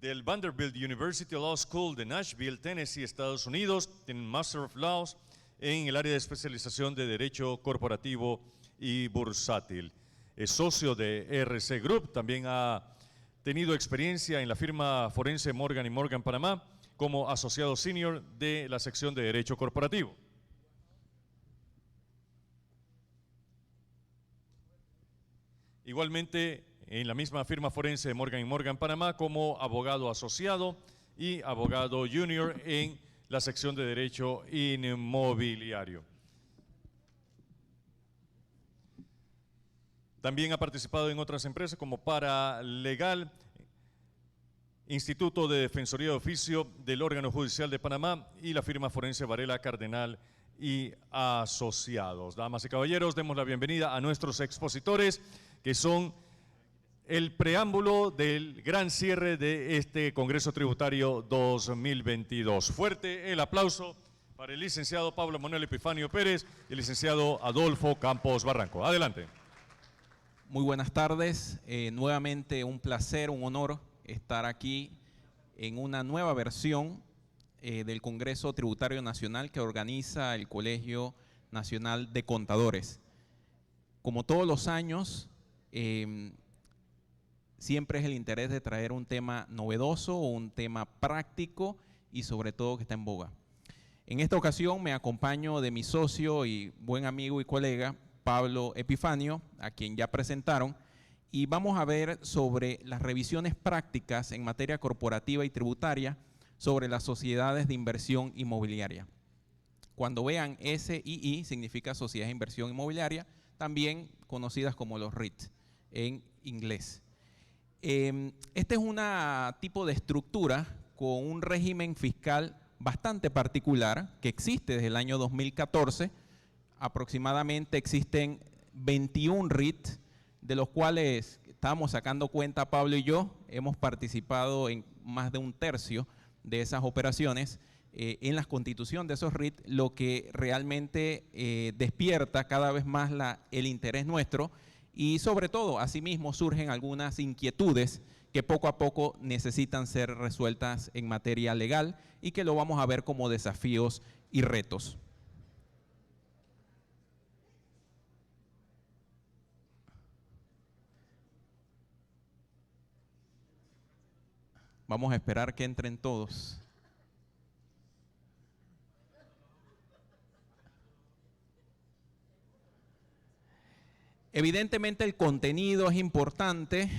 del Vanderbilt University Law School de Nashville, Tennessee, Estados Unidos. Tiene un Master of Laws en el área de especialización de Derecho Corporativo y Bursátil. Es socio de RC Group, también ha tenido experiencia en la firma forense Morgan & Morgan Panamá como asociado senior de la sección de Derecho Corporativo. Igualmente, en la misma firma forense de Morgan & Morgan Panamá como abogado asociado y abogado junior en la sección de Derecho Inmobiliario. También ha participado en otras empresas como Paralegal, Instituto de Defensoría de Oficio del Órgano Judicial de Panamá y la firma forense Varela Cardenal y Asociados. Damas y caballeros, demos la bienvenida a nuestros expositores, que son el preámbulo del gran cierre de este Congreso Tributario 2022. Fuerte el aplauso para el licenciado Pablo Manuel Epifanio Pérez y el licenciado Adolfo Campos Barranco. Adelante. Muy buenas tardes. Nuevamente un placer, un honor estar aquí en una nueva versión del Congreso Tributario Nacional que organiza el Colegio Nacional de Contadores. Como todos los años, siempre es el interés de traer un tema novedoso, un tema práctico y sobre todo que está en boga. En esta ocasión me acompaño de mi socio y buen amigo y colega Pablo Epifanio, a quien ya presentaron, y vamos a ver sobre las revisiones prácticas en materia corporativa y tributaria sobre las sociedades de inversión inmobiliaria. Cuando vean SII, significa Sociedades de Inversión Inmobiliaria, también conocidas como los REIT en inglés. Este es un tipo de estructura con un régimen fiscal bastante particular que existe desde el año 2014. Aproximadamente existen 21 REIT, de los cuales estábamos sacando cuenta Pablo y yo, hemos participado en más de un tercio de esas operaciones en la constitución de esos REIT, lo que realmente despierta cada vez más el interés nuestro. Y sobre todo, asimismo, surgen algunas inquietudes que poco a poco necesitan ser resueltas en materia legal y que lo vamos a ver como desafíos y retos. Vamos a esperar que entren todos. Evidentemente el contenido es importante.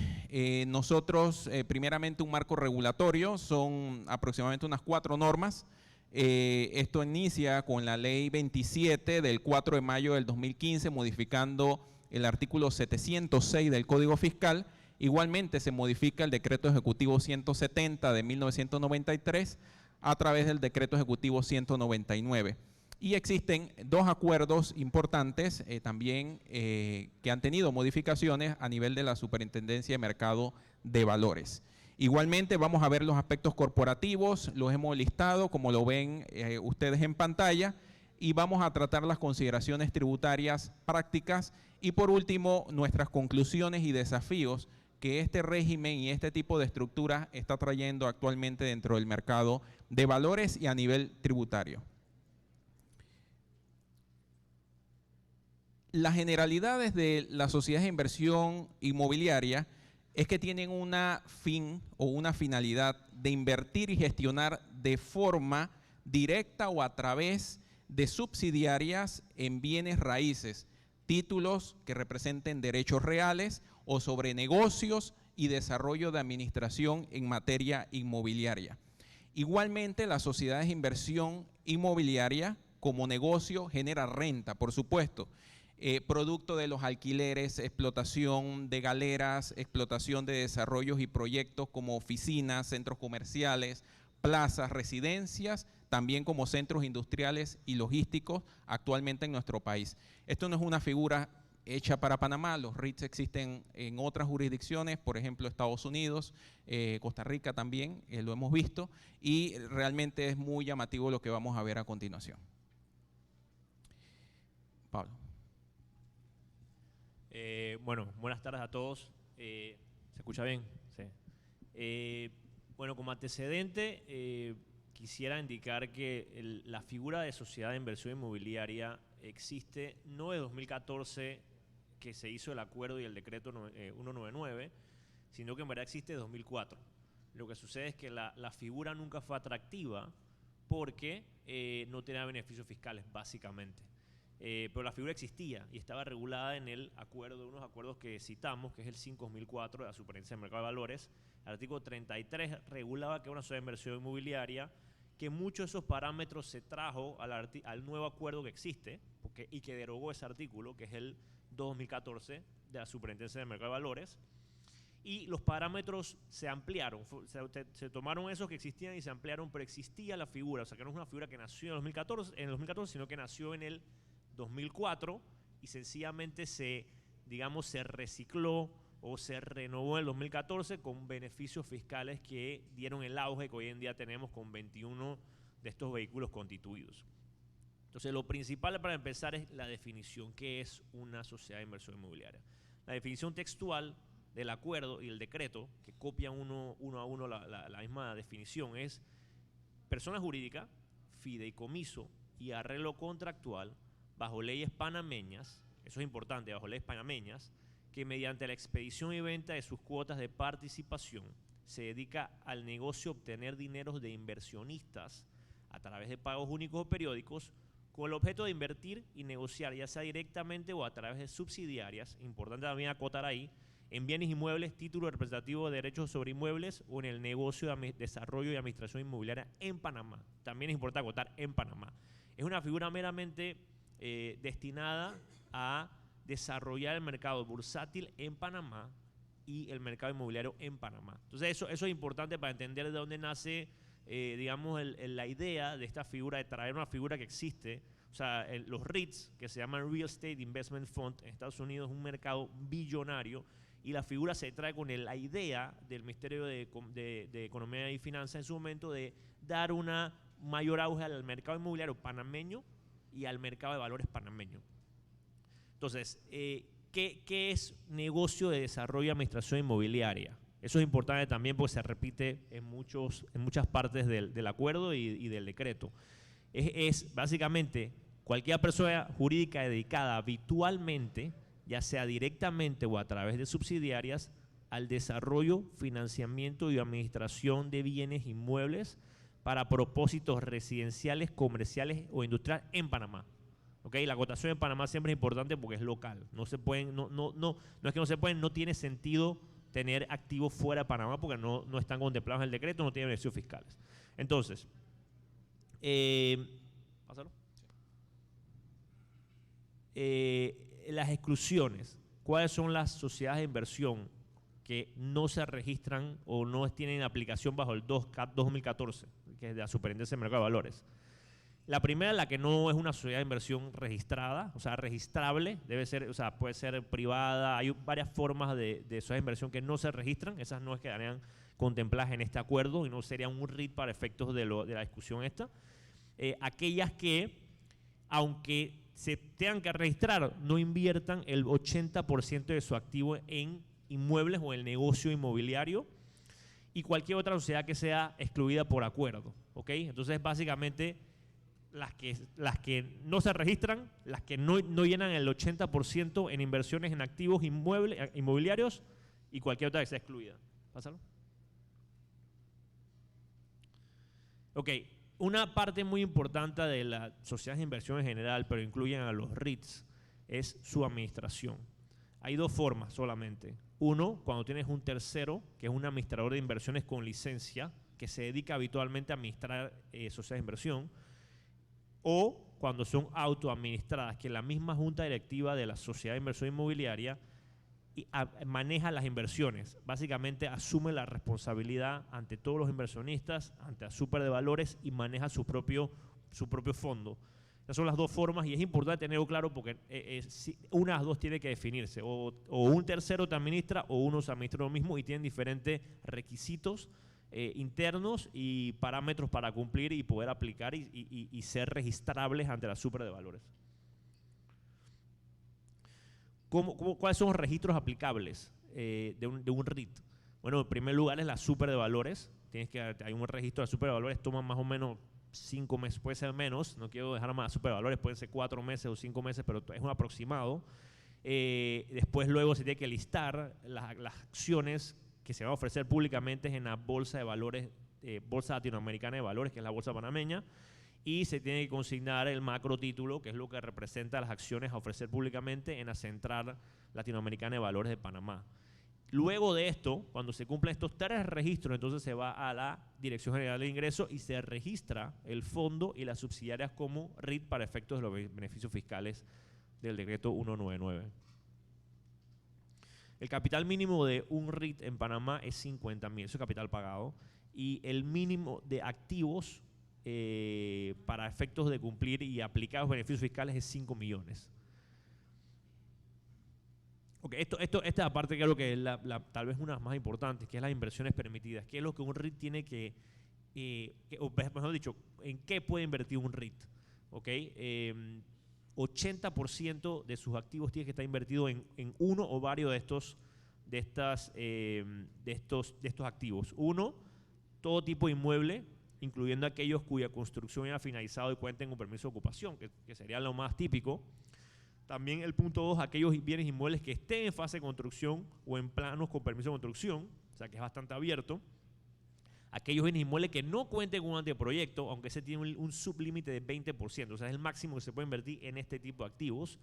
Nosotros, primeramente un marco regulatorio, son aproximadamente unas 4 normas. Esto inicia con la ley 27 del 4 de mayo del 2015, modificando el artículo 706 del Código Fiscal. Igualmente se modifica el decreto ejecutivo 170 de 1993 a través del decreto ejecutivo 199. Y existen 2 acuerdos importantes también que han tenido modificaciones a nivel de la Superintendencia de Mercado de Valores. Igualmente vamos a ver los aspectos corporativos, los hemos listado como lo ven ustedes en pantalla, y vamos a tratar las consideraciones tributarias prácticas y por último nuestras conclusiones y desafíos que este régimen y este tipo de estructura está trayendo actualmente dentro del mercado de valores y a nivel tributario. Las generalidades de las sociedades de inversión inmobiliaria es que tienen una finalidad de invertir y gestionar de forma directa o a través de subsidiarias en bienes raíces, títulos que representen derechos reales o sobre negocios y desarrollo de administración en materia inmobiliaria. Igualmente, las sociedades de inversión inmobiliaria como negocio genera renta, por supuesto, producto de los alquileres, explotación de galeras, explotación de desarrollos y proyectos como oficinas, centros comerciales, plazas, residencias, también como centros industriales y logísticos actualmente en nuestro país. Esto no es una figura hecha para Panamá, los REITs existen en otras jurisdicciones, por ejemplo Estados Unidos, Costa Rica también, lo hemos visto, y realmente es muy llamativo lo que vamos a ver a continuación. Pablo. Bueno, buenas tardes a todos. ¿Se escucha bien? Sí. Bueno, como antecedente, quisiera indicar que la figura de sociedad de inversión inmobiliaria existe no de 2014, que se hizo el acuerdo y el decreto 199, sino que en verdad existe de 2004. Lo que sucede es que la figura nunca fue atractiva porque no tenía beneficios fiscales, básicamente. Pero la figura existía y estaba regulada en el acuerdo, unos acuerdos que citamos, que es el 5.004 de la Superintendencia del Mercado de Valores. El artículo 33 regulaba que era una sociedad de inversión inmobiliaria, que muchos de esos parámetros se trajo al nuevo acuerdo que existe y que derogó ese artículo, que es el 2014 de la Superintendencia del Mercado de Valores. Y los parámetros se ampliaron, se tomaron esos que existían y se ampliaron, pero existía la figura, o sea que no es una figura que nació en el 2014, sino que nació en el 2004 y sencillamente se recicló o se renovó en el 2014 con beneficios fiscales que dieron el auge que hoy en día tenemos con 21 de estos vehículos constituidos. Entonces, lo principal para empezar es la definición, ¿qué es una sociedad de inversión inmobiliaria? La definición textual del acuerdo y el decreto, que copian uno a uno la misma definición, es persona jurídica, fideicomiso y arreglo contractual bajo leyes panameñas, eso es importante, bajo leyes panameñas, que mediante la expedición y venta de sus cuotas de participación se dedica al negocio de obtener dineros de inversionistas a través de pagos únicos o periódicos con el objeto de invertir y negociar, ya sea directamente o a través de subsidiarias, importante también acotar ahí, en bienes inmuebles, títulos representativos de derechos sobre inmuebles o en el negocio de desarrollo y administración inmobiliaria en Panamá. También es importante acotar en Panamá. Es una figura meramente destinada a desarrollar el mercado bursátil en Panamá y el mercado inmobiliario en Panamá. Entonces eso es importante para entender de dónde nace, la idea de esta figura, de traer una figura que existe. O sea, los REITs, que se llaman Real Estate Investment Fund, en Estados Unidos es un mercado billonario y la figura se trae con la idea del Ministerio de Economía y Finanzas en su momento de dar una mayor auge al mercado inmobiliario panameño y al mercado de valores panameño. Entonces, ¿qué es negocio de desarrollo y administración inmobiliaria? Eso es importante también porque se repite en muchas partes del acuerdo y del decreto. Es básicamente cualquier persona jurídica dedicada habitualmente, ya sea directamente o a través de subsidiarias, al desarrollo, financiamiento y administración de bienes inmuebles para propósitos residenciales, comerciales o industriales en Panamá. ¿Okay? La acotación en Panamá siempre es importante porque es local. No es que no se pueden, no tiene sentido tener activos fuera de Panamá porque no están contemplados en el decreto, no tienen beneficios fiscales. Entonces, ¿pásalo? Las exclusiones. ¿Cuáles son las sociedades de inversión que no se registran o no tienen aplicación bajo el 2014, que es de la Superintendencia del Mercado de Valores? La primera, la que no es una sociedad de inversión registrada, o sea, registrable, debe ser, o sea, puede ser privada. Hay varias formas de sociedades de inversión que no se registran, esas no quedarían contempladas en este acuerdo y no serían un REIT para efectos de la discusión esta. Aquellas que, aunque se tengan que registrar, no inviertan el 80% de su activo en inmuebles o en el negocio inmobiliario, y cualquier otra sociedad que sea excluida por acuerdo. ¿Okay? Entonces, básicamente, las que no se registran, las que no llenan el 80% en inversiones en activos inmobiliarios y cualquier otra que sea excluida. Pásalo. Ok, una parte muy importante de las sociedades de inversión en general, pero incluyen a los REITs, es su administración. Hay dos formas solamente. Uno, cuando tienes un tercero, que es un administrador de inversiones con licencia, que se dedica habitualmente a administrar sociedades de inversión, o cuando son autoadministradas, que la misma junta directiva de la sociedad de inversión inmobiliaria maneja las inversiones. Básicamente asume la responsabilidad ante todos los inversionistas, ante la super de valores, y maneja su propio fondo. Esas son las dos formas y es importante tenerlo claro porque una de las dos tiene que definirse. O un tercero te administra o uno se administra lo mismo y tienen diferentes requisitos internos y parámetros para cumplir y poder aplicar y ser registrables ante la super de valores. ¿Cuáles son los registros aplicables de un REIT? Bueno, en primer lugar es la super de valores. hay un registro de supervalores, toma más o menos 5 meses, puede ser menos, no quiero dejar más supervalores, pueden ser 4 meses o 5 meses, pero es un aproximado. Después luego se tiene que listar las acciones que se van a ofrecer públicamente en la bolsa de valores, bolsa latinoamericana de valores, que es la bolsa panameña, y se tiene que consignar el macro título, que es lo que representa las acciones a ofrecer públicamente en la Central Latinoamericana de Valores de Panamá. Luego de esto, cuando se cumplen estos 3 registros, entonces se va a la Dirección General de Ingresos y se registra el fondo y las subsidiarias como REIT para efectos de los beneficios fiscales del decreto 199. El capital mínimo de un REIT en Panamá es 50.000, eso es capital pagado, y el mínimo de activos para efectos de cumplir y aplicar los beneficios fiscales es 5 millones. Okay, esta es la parte que creo que es tal vez una de las más importantes, que es las inversiones permitidas. ¿Qué es lo que un REIT tiene o mejor dicho, en qué puede invertir un REIT? Okay, 80% de sus activos tiene que estar invertido en uno o varios de estos activos. Uno, todo tipo de inmueble, incluyendo aquellos cuya construcción ya ha finalizado y cuenten con permiso de ocupación, que sería lo más típico. También el punto 2, aquellos bienes inmuebles que estén en fase de construcción o en planos con permiso de construcción, o sea que es bastante abierto. Aquellos bienes inmuebles que no cuenten con un anteproyecto, aunque ese tiene un sublímite de 20%, o sea es el máximo que se puede invertir en este tipo de activos.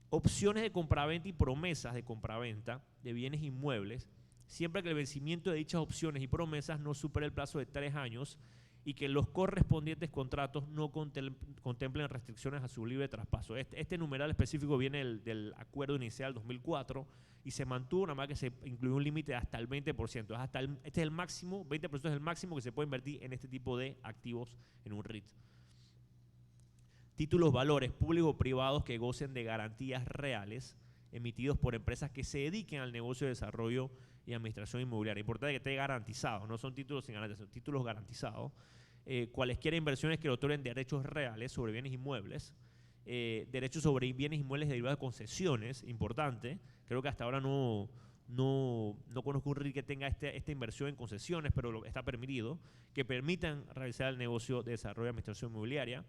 Opciones de compraventa y promesas de compraventa de bienes inmuebles, siempre que el vencimiento de dichas opciones y promesas no supere el plazo de 3 años y que los correspondientes contratos no contemplen restricciones a su libre traspaso. Este numeral específico viene del acuerdo inicial 2004 y se mantuvo, nada más que se incluyó un límite hasta el 20%. Este es el máximo, 20% es el máximo que se puede invertir en este tipo de activos en un REIT. Títulos valores públicos o privados que gocen de garantías reales emitidos por empresas que se dediquen al negocio de desarrollo y administración inmobiliaria. Importante que esté garantizado, no son títulos sin garantía, son títulos garantizados. Cualesquiera inversiones que otorguen derechos reales sobre bienes inmuebles, derechos sobre bienes inmuebles derivados de concesiones, importante. Creo que hasta ahora no conozco un REIT que tenga esta inversión en concesiones, pero está permitido, que permitan realizar el negocio de desarrollo y administración inmobiliaria,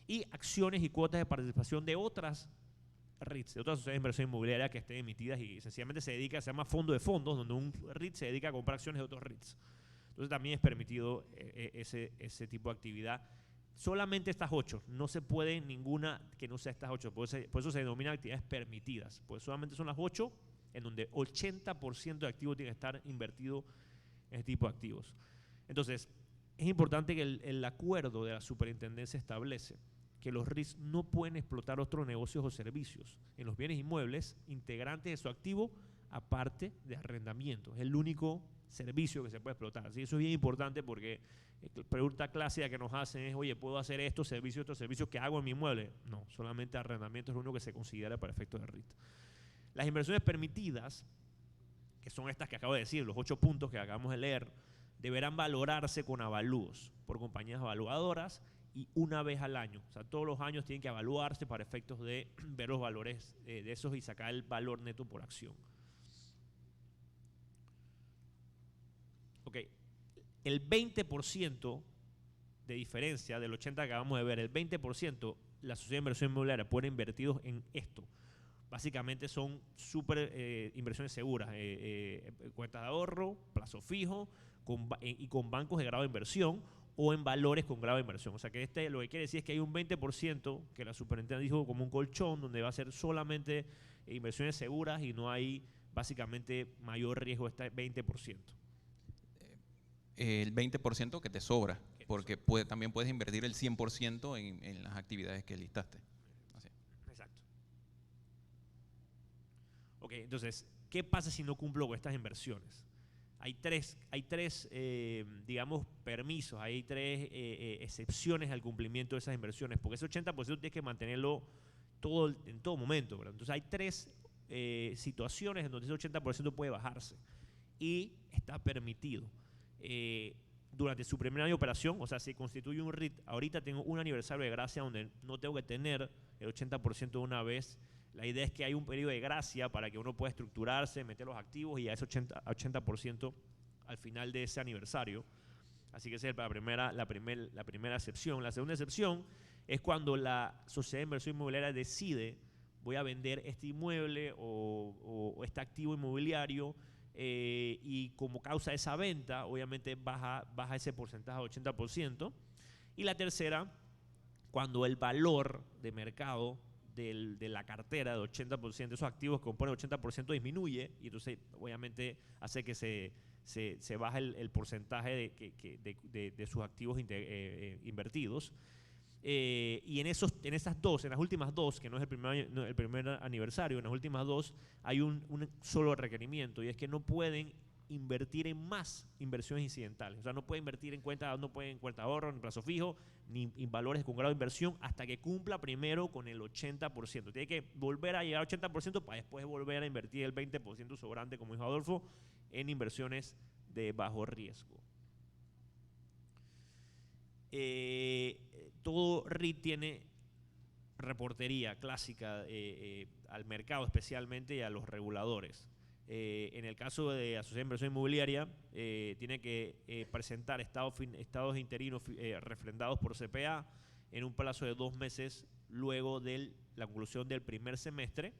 y acciones y cuotas de participación de otras REITs, de otras sociedades de inversión inmobiliaria que estén emitidas y sencillamente se llama fondo de fondos, donde un REIT se dedica a comprar acciones de otros REITs. Entonces también es permitido ese tipo de actividad. Solamente estas 8, no se puede ninguna que no sea estas 8, por eso se denominan actividades permitidas, pues solamente son las 8 en donde 80% de activos tiene que estar invertido en este tipo de activos. Entonces, es importante que el acuerdo de la superintendencia establece que los REITs no pueden explotar otros negocios o servicios en los bienes inmuebles integrantes de su activo aparte de arrendamiento. Es el único servicio que se puede explotar. Así, eso es bien importante porque la pregunta clásica que nos hacen es, oye, ¿puedo hacer estos servicios que hago en mi inmueble? No, solamente arrendamiento es lo único que se considera para efectos de REIT. Las inversiones permitidas, que son estas que acabo de decir, los 8 puntos que acabamos de leer, deberán valorarse con avalúos por compañías evaluadoras y una vez al año. O sea, todos los años tienen que evaluarse para efectos de ver los valores de esos y sacar el valor neto por acción. Ok, el 20% de diferencia del 80% que acabamos de ver, el 20% la sociedad de inversión inmobiliaria puede invertidos en esto. Básicamente son inversiones seguras, cuentas de ahorro, plazo fijo y con bancos de grado de inversión o en valores con grado de inversión. O sea que lo que quiere decir es que hay un 20% que la superintendencia dijo como un colchón donde va a ser solamente inversiones seguras y no hay básicamente mayor riesgo este 20%. El 20% que te sobra, porque también puedes invertir el 100% en las actividades que listaste. Así. Exacto. Ok, entonces, ¿qué pasa si no cumplo con estas inversiones? Hay tres digamos, permisos, hay 3 excepciones al cumplimiento de esas inversiones, porque ese 80% tienes que mantenerlo en todo momento, ¿verdad? Entonces hay 3 situaciones en donde ese 80% puede bajarse y está permitido. Durante su primer año de operación, o sea, si constituye un REIT, ahorita tengo un aniversario de gracia donde no tengo que tener el 80% de una vez. La idea es que hay un periodo de gracia para que uno pueda estructurarse, meter los activos y a ese 80% al final de ese aniversario. Así que esa es la primera excepción. La segunda excepción es cuando la sociedad de inversión inmobiliaria decide: voy a vender este inmueble o este activo inmobiliario, y como causa de esa venta, obviamente baja ese porcentaje a 80%. Y la tercera, cuando el valor de mercado de la cartera de 80%, de esos activos que componen el 80%, disminuye, y entonces obviamente hace que se baje el porcentaje de sus activos invertidos. Y en las últimas dos, que no es el primer aniversario, en las últimas dos hay un solo requerimiento, y es que no pueden invertir en más inversiones incidentales. O sea, no puede invertir en cuenta de ahorro, ni plazo fijo, ni en valores con grado de inversión, hasta que cumpla primero con el 80%. Tiene que volver a llegar al 80% para después volver a invertir el 20% sobrante, como dijo Adolfo, en inversiones de bajo riesgo. Todo REIT tiene reportería clásica al mercado especialmente y a los reguladores. En el caso de la sociedad de inversión inmobiliaria, tiene que presentar estados interinos refrendados por CPA en un plazo de 2 meses luego de la conclusión del primer semestre,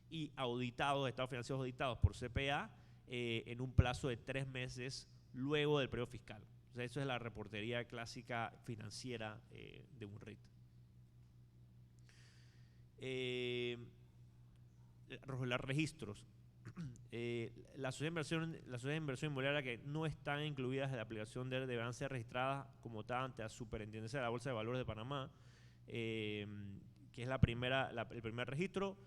y estados financieros auditados por CPA en un plazo de 3 meses luego del periodo fiscal. O sea, eso es la reportería clásica financiera de un REIT. Los registros. Las sociedades de inversión inmobiliaria que no están incluidas en la aplicación deberán ser registradas como tal ante la Superintendencia de la Bolsa de Valores de Panamá, que es el primer registro.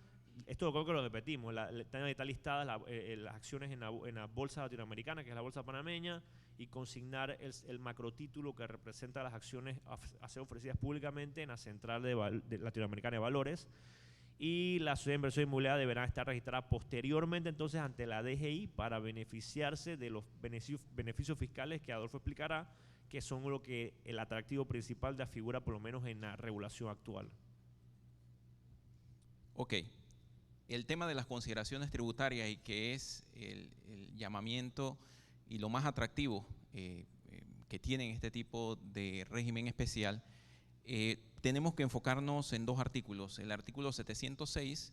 Esto creo que lo repetimos. Están listadas las acciones en la bolsa latinoamericana, que es la bolsa panameña, y consignar el macrotítulo que representa las acciones a ser ofrecidas públicamente en la Central Latinoamericana de Valores. Y la sociedad de inversión inmobiliaria deberá estar registrada posteriormente entonces ante la DGI para beneficiarse de los beneficios fiscales que Adolfo explicará, que son el atractivo principal de la figura, por lo menos en la regulación actual. Ok. El tema de las consideraciones tributarias, y que es el llamamiento y lo más atractivo que tienen este tipo de régimen especial, tenemos que enfocarnos en 2 artículos: el artículo 706,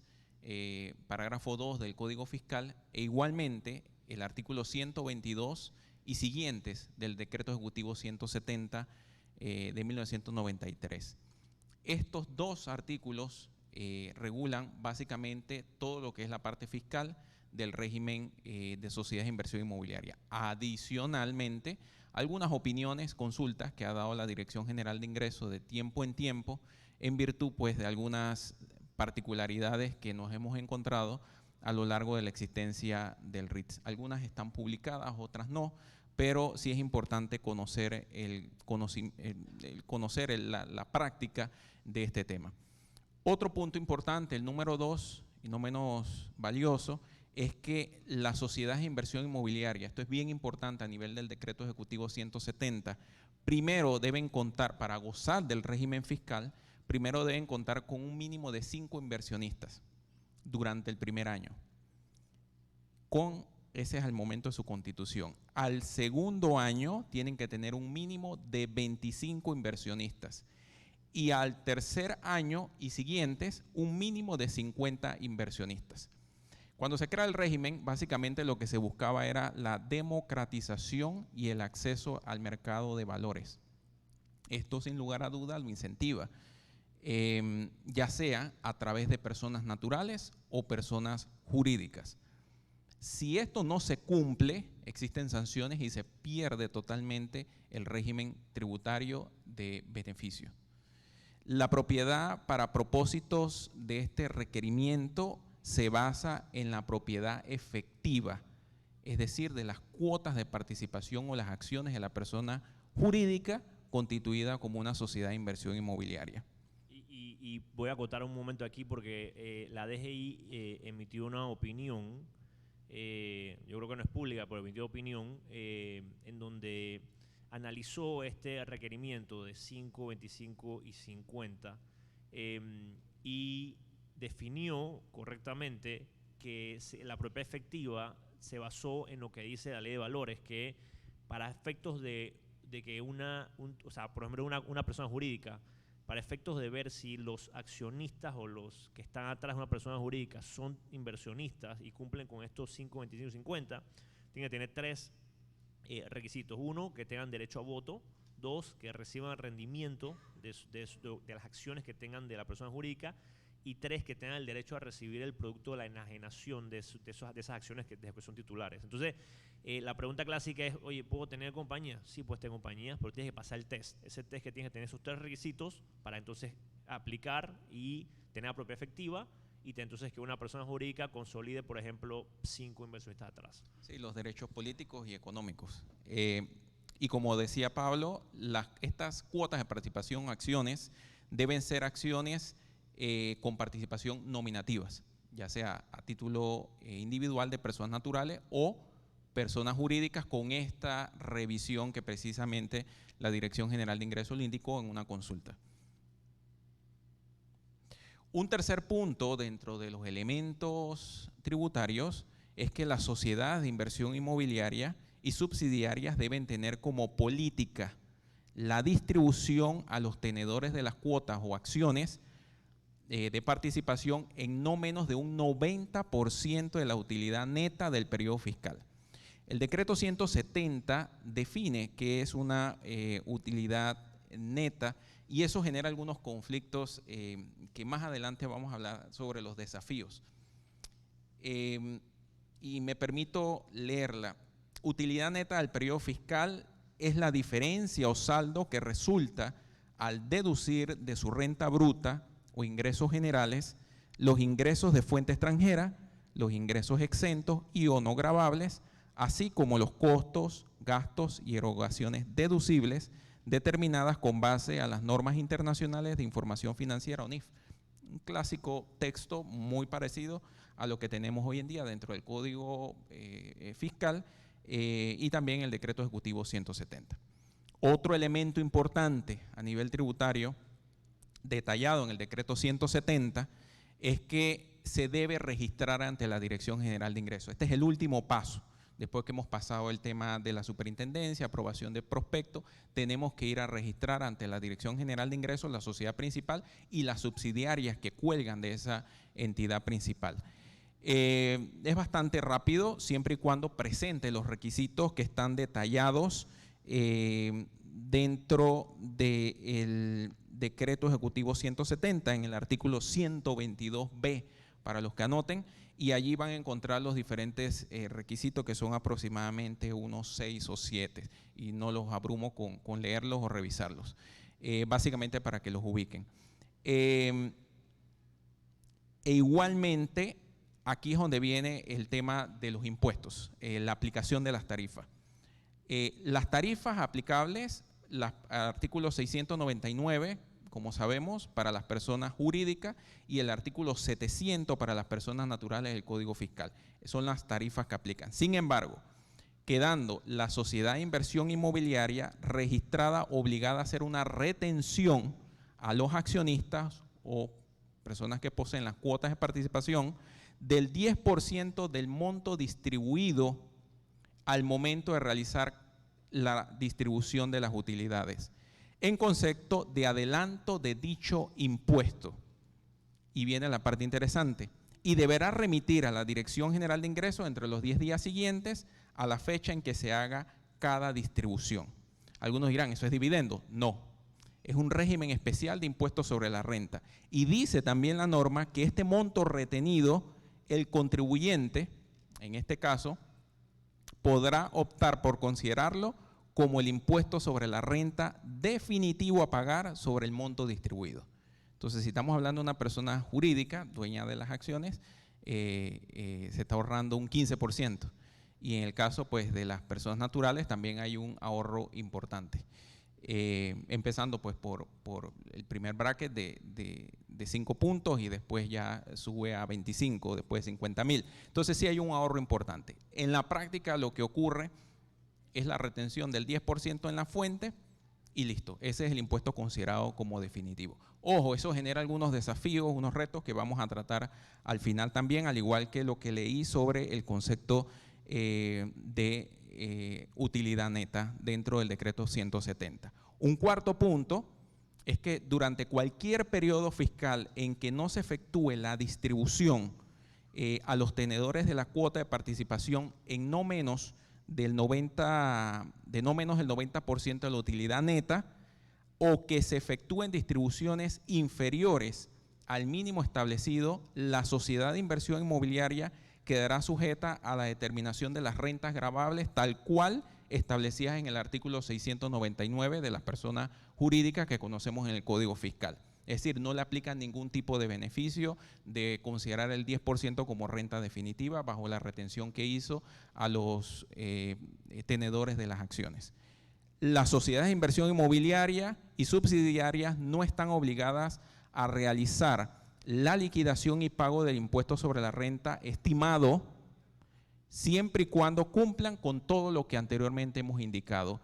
parágrafo 2 del Código Fiscal, e igualmente el artículo 122 y siguientes del Decreto Ejecutivo 170 de 1993. Estos 2 artículos regulan básicamente todo lo que es la parte fiscal del régimen de sociedades de inversión inmobiliaria. Adicionalmente, algunas opiniones, consultas que ha dado la Dirección General de Ingresos de tiempo en tiempo, en virtud pues de algunas particularidades que nos hemos encontrado a lo largo de la existencia del REIT. Algunas están publicadas, otras no, pero sí es importante conocer la práctica de este tema. Otro punto importante, el número 2, y no menos valioso, es que las sociedades de inversión inmobiliaria, esto es bien importante a nivel del Decreto Ejecutivo 170, primero deben contar, para gozar del régimen fiscal, primero deben contar con un mínimo de 5 inversionistas durante el primer año. Ese es el momento de su constitución. Al segundo año tienen que tener un mínimo de 25 inversionistas. Y al tercer año y siguientes, un mínimo de 50 inversionistas. Cuando se crea el régimen, básicamente lo que se buscaba era la democratización y el acceso al mercado de valores. Esto, sin lugar a duda, lo incentiva, ya sea a través de personas naturales o personas jurídicas. Si esto no se cumple, existen sanciones y se pierde totalmente el régimen tributario de beneficio. La propiedad, para propósitos de este requerimiento, se basa en la propiedad efectiva, es decir, de las cuotas de participación o las acciones de la persona jurídica constituida como una sociedad de inversión inmobiliaria. Y voy a acotar un momento aquí porque la DGI emitió una opinión, yo creo que no es pública, pero emitió opinión en donde analizó este requerimiento de 5, 25 y 50 y definió correctamente que la propiedad efectiva se basó en lo que dice la ley de valores, que para efectos de o sea, por ejemplo, una persona jurídica, para efectos de ver si los accionistas o los que están atrás de una persona jurídica son inversionistas y cumplen con estos 5, 25, 50, tienen que tener 3 requisitos. 1, que tengan derecho a voto. 2, que reciban rendimiento de las acciones que tengan de la persona jurídica. Y 3, que tengan el derecho a recibir el producto de la enajenación de esas acciones de que son titulares. Entonces, la pregunta clásica es, oye, ¿puedo tener compañía? Sí, puedes tener compañías, pero tienes que pasar el test. Ese test que tienes que tener esos 3 requisitos para entonces aplicar y tener la propiedad efectiva y entonces que una persona jurídica consolide, por ejemplo, 5 inversionistas atrás. Sí, los derechos políticos y económicos. Y como decía Pablo, estas cuotas de participación, acciones, deben ser acciones con participación nominativas, ya sea a título individual de personas naturales o personas jurídicas, con esta revisión que precisamente la Dirección General de Ingresos le indicó en una consulta. Un tercer punto dentro de los elementos tributarios es que las sociedades de inversión inmobiliaria y subsidiarias deben tener como política la distribución a los tenedores de las cuotas o acciones de participación en no menos de un 90% de la utilidad neta del periodo fiscal. El decreto 170 define qué es una utilidad neta y eso genera algunos conflictos que más adelante vamos a hablar sobre los desafíos. Y me permito leerla. Utilidad neta del periodo fiscal es la diferencia o saldo que resulta al deducir de su renta bruta o ingresos generales los ingresos de fuente extranjera, los ingresos exentos y o no gravables, así como los costos, gastos y erogaciones deducibles determinadas con base a las normas internacionales de información financiera ONIF. Un clásico texto muy parecido a lo que tenemos hoy en día dentro del Código Fiscal y también el Decreto Ejecutivo 170. Otro elemento importante a nivel tributario detallado en el Decreto 170 es que se debe registrar ante la Dirección General de Ingresos. Este es el último paso. Después que hemos pasado el tema de la superintendencia, aprobación de prospecto, tenemos que ir a registrar ante la Dirección General de Ingresos la sociedad principal y las subsidiarias que cuelgan de esa entidad principal. Es bastante rápido siempre y cuando presente los requisitos que están detallados dentro del Decreto Ejecutivo 170 en el artículo 122B para los que anoten, y allí van a encontrar los diferentes requisitos que son aproximadamente unos 6 o 7 y no los abrumo con leerlos o revisarlos, básicamente para que los ubiquen. E igualmente aquí es donde viene el tema de los impuestos, la aplicación de las tarifas. Las tarifas aplicables, artículo 699, como sabemos, para las personas jurídicas y el artículo 700 para las personas naturales del Código Fiscal. Son las tarifas que aplican. Sin embargo, quedando la sociedad de inversión inmobiliaria registrada obligada a hacer una retención a los accionistas o personas que poseen las cuotas de participación del 10% del monto distribuido al momento de realizar la distribución de las utilidades, en concepto de adelanto de dicho impuesto. Y viene la parte interesante. Y deberá remitir a la Dirección General de Ingresos entre los 10 días siguientes a la fecha en que se haga cada distribución. Algunos dirán, ¿eso es dividendo? No, es un régimen especial de impuestos sobre la renta. Y dice también la norma que este monto retenido, el contribuyente, en este caso, podrá optar por considerarlo como el impuesto sobre la renta definitivo a pagar sobre el monto distribuido. Entonces, si estamos hablando de una persona jurídica, dueña de las acciones, se está ahorrando un 15%. Y en el caso pues, de las personas naturales también hay un ahorro importante. Empezando pues, por el primer bracket de 5 puntos y después ya sube a 25, después de 50.000. Entonces sí hay un ahorro importante. En la práctica lo que ocurre es la retención del 10% en la fuente y listo. Ese es el impuesto considerado como definitivo. Ojo, eso genera algunos desafíos, unos retos que vamos a tratar al final también, al igual que lo que leí sobre el concepto de utilidad neta dentro del decreto 170. Un cuarto punto es que durante cualquier periodo fiscal en que no se efectúe la distribución a los tenedores de la cuota de participación en no menos del 90% de la utilidad neta, o que se efectúen distribuciones inferiores al mínimo establecido, la sociedad de inversión inmobiliaria quedará sujeta a la determinación de las rentas gravables tal cual establecidas en el artículo 699 de las personas jurídicas que conocemos en el Código Fiscal. Es decir, no le aplican ningún tipo de beneficio de considerar el 10% como renta definitiva bajo la retención que hizo a los tenedores de las acciones. Las sociedades de inversión inmobiliaria y subsidiarias no están obligadas a realizar la liquidación y pago del impuesto sobre la renta estimado siempre y cuando cumplan con todo lo que anteriormente hemos indicado.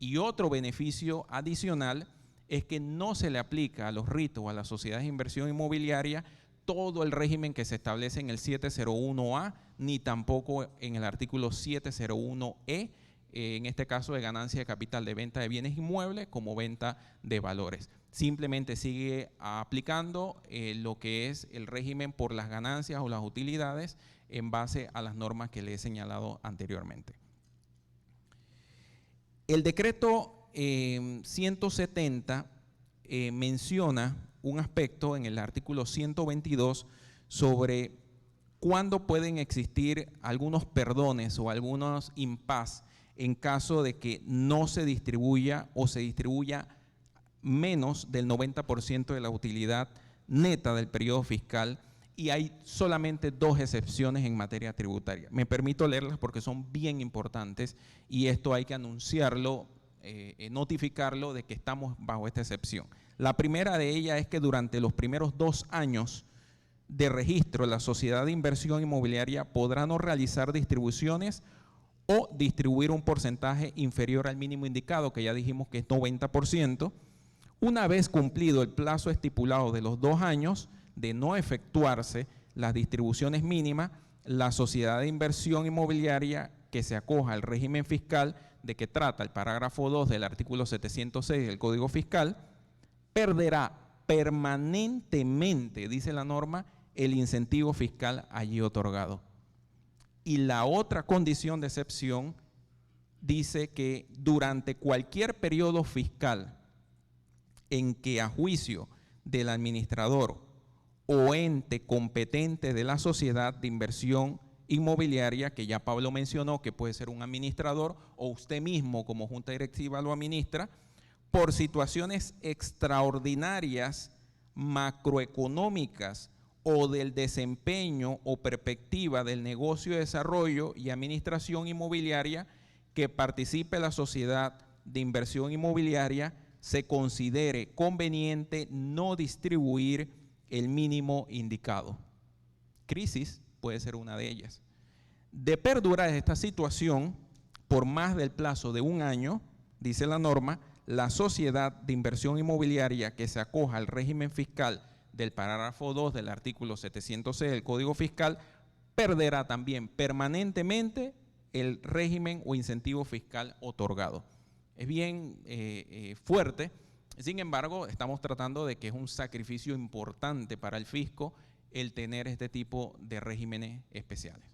Y otro beneficio adicional es que no se le aplica a los RIT o a las sociedades de inversión inmobiliaria todo el régimen que se establece en el 701A, ni tampoco en el artículo 701E, en este caso de ganancia de capital de venta de bienes inmuebles como venta de valores. Simplemente sigue aplicando lo que es el régimen por las ganancias o las utilidades en base a las normas que le he señalado anteriormente. El decreto 170 menciona un aspecto en el artículo 122 sobre cuándo pueden existir algunos perdones o algunos impas en caso de que no se distribuya o se distribuya menos del 90% de la utilidad neta del periodo fiscal, y hay solamente dos excepciones en materia tributaria. Me permito leerlas porque son bien importantes y esto hay que anunciarlo, notificarlo de que estamos bajo esta excepción. La primera de ellas es que durante los primeros 2 años de registro, la sociedad de inversión inmobiliaria podrá no realizar distribuciones o distribuir un porcentaje inferior al mínimo indicado, que ya dijimos que es 90%. Una vez cumplido el plazo estipulado de los 2 años de no efectuarse las distribuciones mínimas, la sociedad de inversión inmobiliaria que se acoja al régimen fiscal de que trata el parágrafo 2 del artículo 706 del Código Fiscal, perderá permanentemente, dice la norma, el incentivo fiscal allí otorgado. Y la otra condición de excepción dice que durante cualquier periodo fiscal en que a juicio del administrador o ente competente de la sociedad de inversión inmobiliaria, que ya Pablo mencionó que puede ser un administrador o usted mismo como junta directiva lo administra, por situaciones extraordinarias macroeconómicas o del desempeño o perspectiva del negocio de desarrollo y administración inmobiliaria que participe la sociedad de inversión inmobiliaria, se considere conveniente no distribuir el mínimo indicado. Crisis puede ser una de ellas. De perdurar esta situación por más del plazo de 1 año, dice la norma, la sociedad de inversión inmobiliaria que se acoja al régimen fiscal del parágrafo 2 del artículo 706 del Código Fiscal perderá también permanentemente el régimen o incentivo fiscal otorgado. Es bien fuerte, sin embargo, estamos tratando de que es un sacrificio importante para el fisco el tener este tipo de regímenes especiales.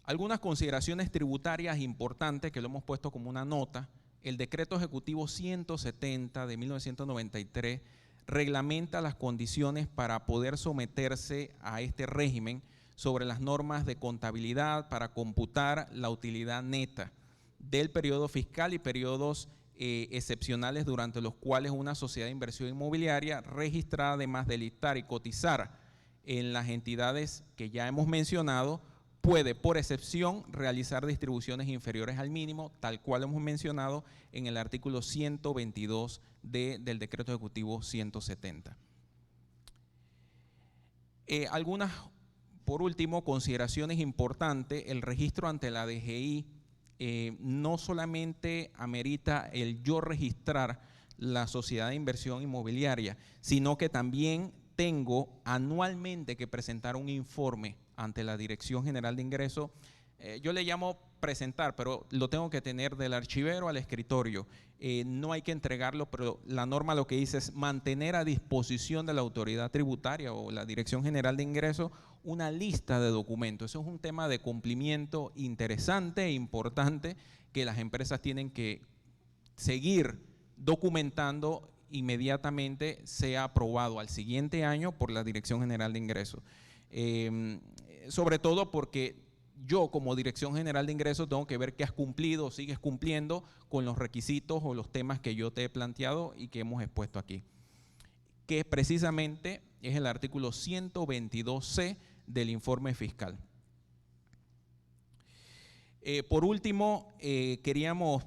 Algunas consideraciones tributarias importantes que lo hemos puesto como una nota. El Decreto Ejecutivo 170 de 1993 reglamenta las condiciones para poder someterse a este régimen sobre las normas de contabilidad para computar la utilidad neta del periodo fiscal y periodos excepcionales durante los cuales una sociedad de inversión inmobiliaria registrada, además de listar y cotizar en las entidades que ya hemos mencionado, puede por excepción realizar distribuciones inferiores al mínimo, tal cual hemos mencionado en el artículo 122 del Decreto Ejecutivo 170. Algunas, por último, consideraciones importantes. El registro ante la DGI no solamente amerita el yo registrar la sociedad de inversión inmobiliaria, sino que también tengo anualmente que presentar un informe ante la Dirección General de Ingresos yo le llamo presentar, pero lo tengo que tener del archivero al escritorio. No hay que entregarlo, pero la norma lo que dice es mantener a disposición de la autoridad tributaria o la Dirección General de Ingresos una lista de documentos. Eso es un tema de cumplimiento interesante e importante que las empresas tienen que seguir documentando inmediatamente sea aprobado al siguiente año por la Dirección General de Ingresos. Sobre todo porque yo como Dirección General de Ingresos tengo que ver que has cumplido o sigues cumpliendo con los requisitos o los temas que yo te he planteado y que hemos expuesto aquí, que precisamente es el artículo 122C del informe fiscal. Por último, queríamos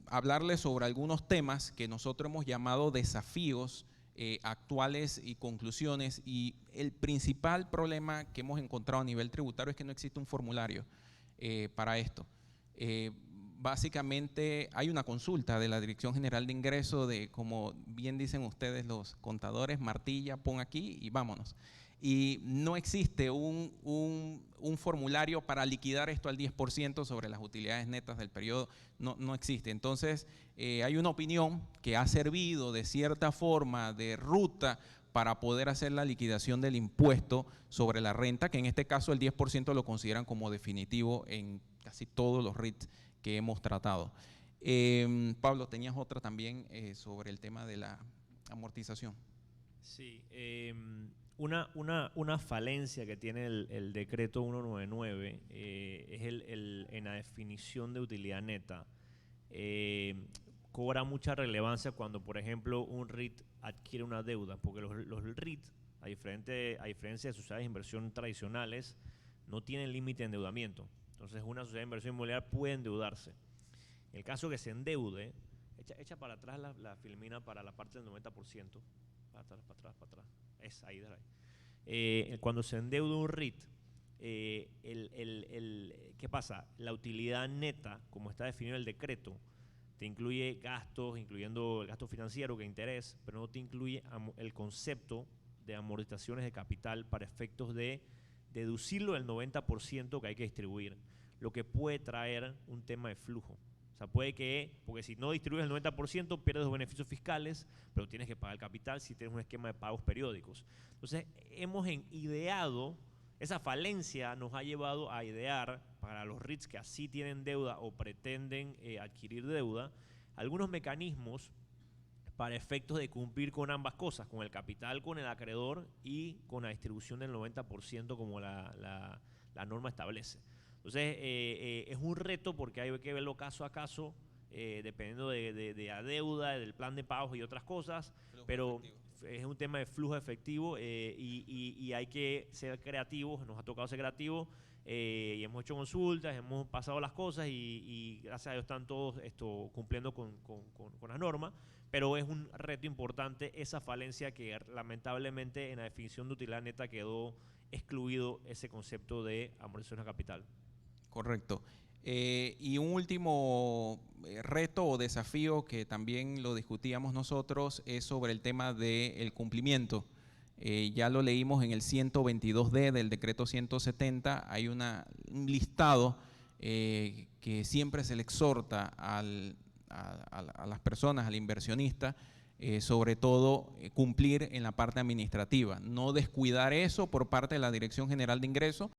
hablarles sobre algunos temas que nosotros hemos llamado desafíos actuales y conclusiones, y el principal problema que hemos encontrado a nivel tributario es que no existe un formulario para esto. Básicamente hay una consulta de la Dirección General de Ingresos de, como bien dicen ustedes los contadores, martilla, pon aquí y vámonos. Y no existe un formulario para liquidar esto al 10% sobre las utilidades netas del periodo, no existe. Entonces, hay una opinión que ha servido de cierta forma de ruta para poder hacer la liquidación del impuesto sobre la renta, que en este caso el 10% lo consideran como definitivo en casi todos los RITs que hemos tratado. Pablo, tenías otra también sobre el tema de la amortización. Sí, una falencia que tiene el decreto 199 es en la definición de utilidad neta. Cobra mucha relevancia cuando, por ejemplo, un RIT adquiere una deuda, porque los RIT, a diferencia de sociedades de inversión tradicionales, no tienen límite de endeudamiento. Entonces, una sociedad de inversión inmobiliaria puede endeudarse. En el caso que se endeude, echa para atrás la filmina para la parte del 90%. Para atrás. Es ahí, de ahí. Cuando se endeuda un RIT, ¿qué pasa? La utilidad neta, como está definido en el decreto, te incluye gastos, incluyendo el gasto financiero, que interés, pero no te incluye el concepto de amortizaciones de capital para efectos de deducirlo del 90% que hay que distribuir, lo que puede traer un tema de flujo. O sea, puede que, porque si no distribuyes el 90%, pierdes los beneficios fiscales, pero tienes que pagar el capital si tienes un esquema de pagos periódicos. Entonces, hemos ideado, esa falencia nos ha llevado a idear para los RITs que así tienen deuda o pretenden adquirir deuda, algunos mecanismos para efectos de cumplir con ambas cosas, con el capital, con el acreedor y con la distribución del 90% como la norma establece. Entonces, es un reto porque hay que verlo caso a caso, dependiendo de la deuda, del plan de pagos y otras cosas, pero es un tema de flujo efectivo y hay que ser creativos. Nos ha tocado ser creativos y hemos hecho consultas, hemos pasado las cosas y gracias a Dios están todos cumpliendo con las normas, pero es un reto importante esa falencia que lamentablemente en la definición de utilidad neta quedó excluido ese concepto de amortización de capital. Correcto. Y un último reto o desafío que también lo discutíamos nosotros es sobre el tema del cumplimiento. Ya lo leímos en el 122D del decreto 170, hay un listado que siempre se le exhorta a las personas, al inversionista, sobre todo cumplir en la parte administrativa, no descuidar eso por parte de la Dirección General de Ingresos,